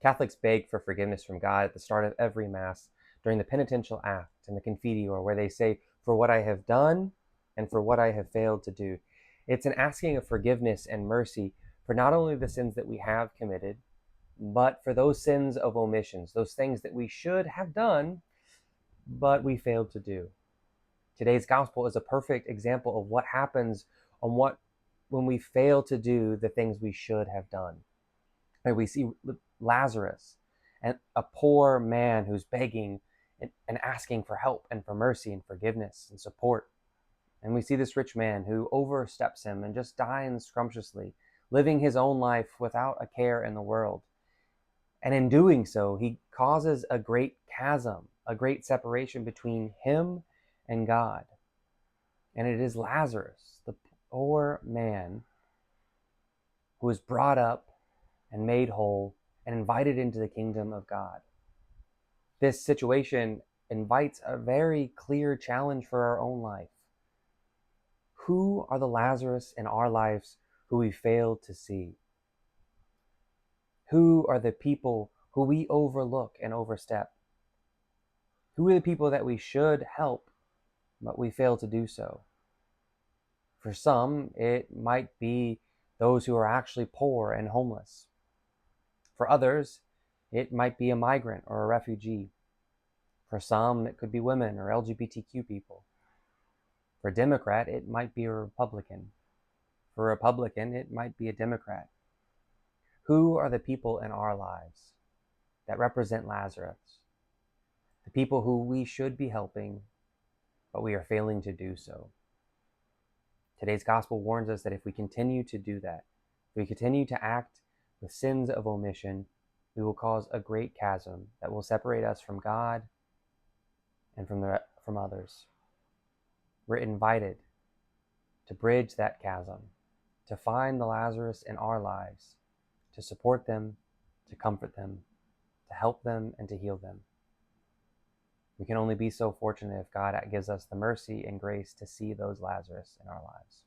Catholics beg for forgiveness from God at the start of every Mass during the penitential act and the Confiteor, where they say, "For what I have done and for what I have failed to do." It's an asking of forgiveness and mercy for not only the sins that we have committed, but for those sins of omissions, those things that we should have done, but we failed to do. Today's gospel is a perfect example of what happens on what when we fail to do the things we should have done. And we see Lazarus, and a poor man who's begging and asking for help and for mercy and forgiveness and support. And we see this rich man who oversteps him and just dines scrumptiously, living his own life without a care in the world. And in doing so, he causes a great chasm, a great separation between him and God. And it is Lazarus, the poor man, who is brought up and made whole and invited into the kingdom of God. This situation invites a very clear challenge for our own life. Who are the Lazarus in our lives who we fail to see? Who are the people who we overlook and overstep? Who are the people that we should help, but we fail to do so? For some, it might be those who are actually poor and homeless. For others, it might be a migrant or a refugee. For some, it could be women or LGBTQ people. For a Democrat, it might be a Republican. For a Republican, it might be a Democrat. Who are the people in our lives that represent Lazarus? The people who we should be helping, but we are failing to do so. Today's gospel warns us that if we continue to do that, if we continue to act with sins of omission, we will cause a great chasm that will separate us from God and from others. We're invited to bridge that chasm, to find the Lazarus in our lives, to support them, to comfort them, to help them, and to heal them. We can only be so fortunate if God gives us the mercy and grace to see those Lazarus in our lives.